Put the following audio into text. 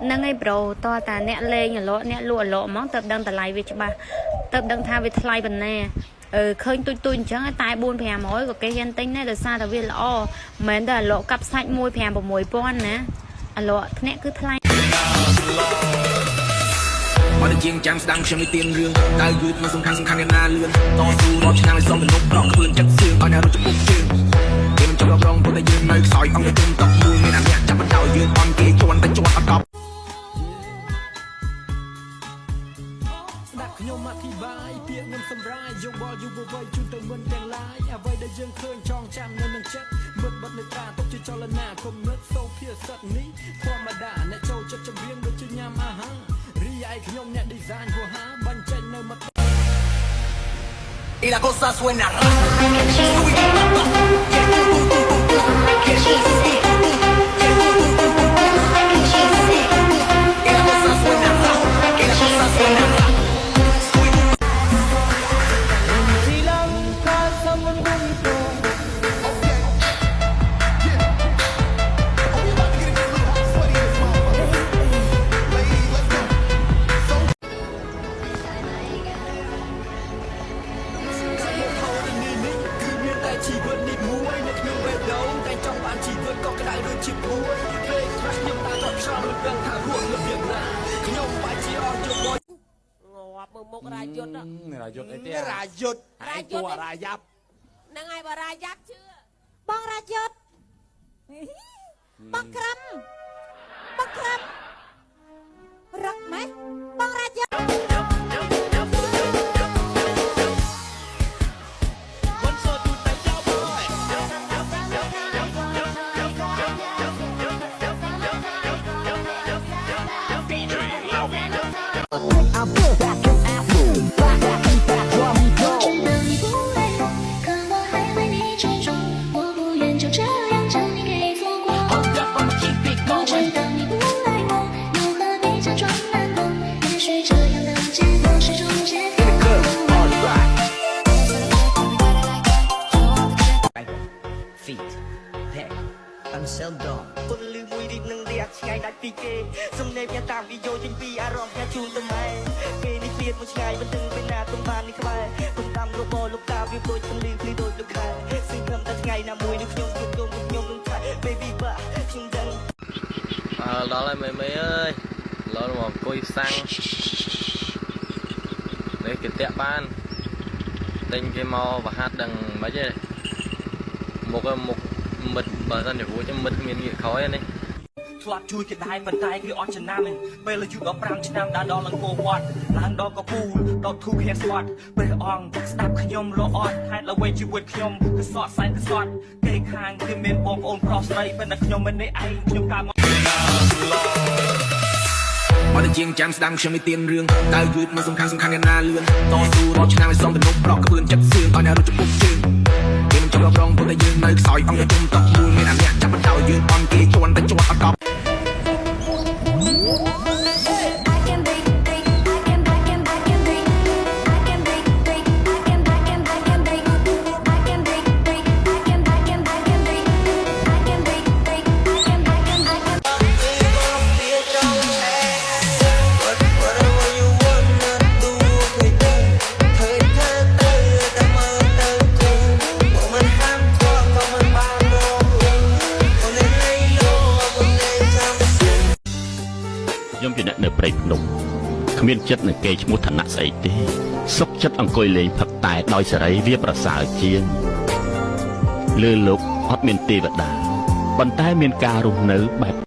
nâng ấy bro to ta nẹt lên nhà lọ nẹt lụa lọ món tập đăng tờ lại về cho bà tập đăng tha về thay bên nè khơi tôi chẳng tai buôn phèm mối của cái gen tính này là sao tao biết là mến là lọ cặp sạch môi phèm vào môi pon nè lọ nẹt cứ thay mà đến chiên chạm đang xem đi tiền riêng tai gửi mà sung khăn cái na lươn to su rọt chăng là xong mình nốt rọt vườn chất xương ở nhà nó chụp bút chương để mình cho rong rong tôi tay dương nơi sỏi ông để tung tóc mùi người làm nhạc chạm bắt đầu dương on kia cho anh tay cho anh cọpខ្ញុំអធិប្បាយពាក្យខ្ញុំសម្រាយយកបលយុវវ័យជូនទៅមិនទាំងឡាយអ្វីដែលយើងឃើញចងចាំនៅនឹងចិត្តមុតបត់នៅត្រាទុកជាចលនាគុំនឹកសូភាសិតនេះធម្មតាអ្នកចូលចិត្តចម្រៀងដូចជាញ៉ាំអាហាររីឯខ្ញុំអ្នក design វោហាបញ្ចេញនៅមក Y la cosa suenaชีวิตนี่มวยในខ្ញុំបេះដូងតែចង់បានជីវិតក៏ក្តៅដូចជាពួយព្រេងខ្លាចខ្ញុំតាចត់ឆ្លងរឿងថាហួសរបៀបណាខ្ញុំបាច់ជាអត់យកបុយងាប់មើលមុខរាយុទ្ធរាយុទ្ធអីទេរាយុទ្ធរាយ៉ាប់ហ្នឹងហើយបើរាយ៉ាប់ជឿបងរាយុទ្ធបងក្រឹមរឹកម៉េចបងរាយុទ្ធSeldom pun lu mui di nang diaឆ្ងាយដាច់ពីគេសំណេរញ៉ាតាមវីដេអូចេញពីអារម្មណ៍ញ៉ាជូនទៅម៉ែពេលនេះទៀតមកឆ្ងាយមិនដឹងពេលណាទំបាននេះក្បែរគុំតាមរបបលោកតាវាដូចពលឺភ្លឺដូចលោកខែសឹងខ្ញុំតែថ្ងៃណាមួយនឹងខ្ញុំជួបជុំនឹងខ្ញុំនឹងថែ baby បាខ្ញុំដឹងដល់ហើយមេអើយឡូវមកអង្គុយសាំងនេះគេតាក់បានទិញគេមកប្រហាត់ដឹងមិនទេមុខមិត្តបើសិនជាព្រោះខ្ញុំមិត្តគ្មានងាកក្រោយនេះធ្លាប់ជួយគេដែរប៉ុន្តែគឺអត់ចំណាំទេពេលអាយុ15ឆ្នាំដល់ដល់អង្គរវត្តឡើងដល់កពូលដល់ធូបហៀងស្វាត់ព្រះអង្គស្ដាប់ខ្ញុំរអត់ហេតុអ្វីជីវិតខ្ញុំគឺសក់សែនគឺសក់គេខាងគឺមានបងប្អូនប្រុសស្រីប៉ុន្តែខ្ញុំមិននេះឯងខ្ញុំកើតមកមកតែជាងចាំស្ដាំខ្ញុំមានទៀនរឿងតើយឺតមកសំខាន់យ៉ាងណាលឿនតស៊ូរកឆ្នាំឲ្យសំទៅនុកប្រកក្បឿនចិត្តសឿងឲ្យអ្នករត់ជពុកជើងគេមិនចង់រងព្រោះតែយើងនៅខ្សោយអង្គទៅទុំតក់មូលមានអាអ្នកចាប់បណ្ដោយយើងអន់គេជន់តែជាប់អត់កប់ខ្ញុំជាអ្នកនៅព្រៃភ្នំគ្មានចិត្តនឹងគេឈ្មោះឋានៈស្អីទេសុខចិត្តអង្គុយលេងផឹកតែដោយសេរីវាប្រសើរជាងលើលោកអត់មានទេវតាប៉ុន្តែមានការរស់នៅបែប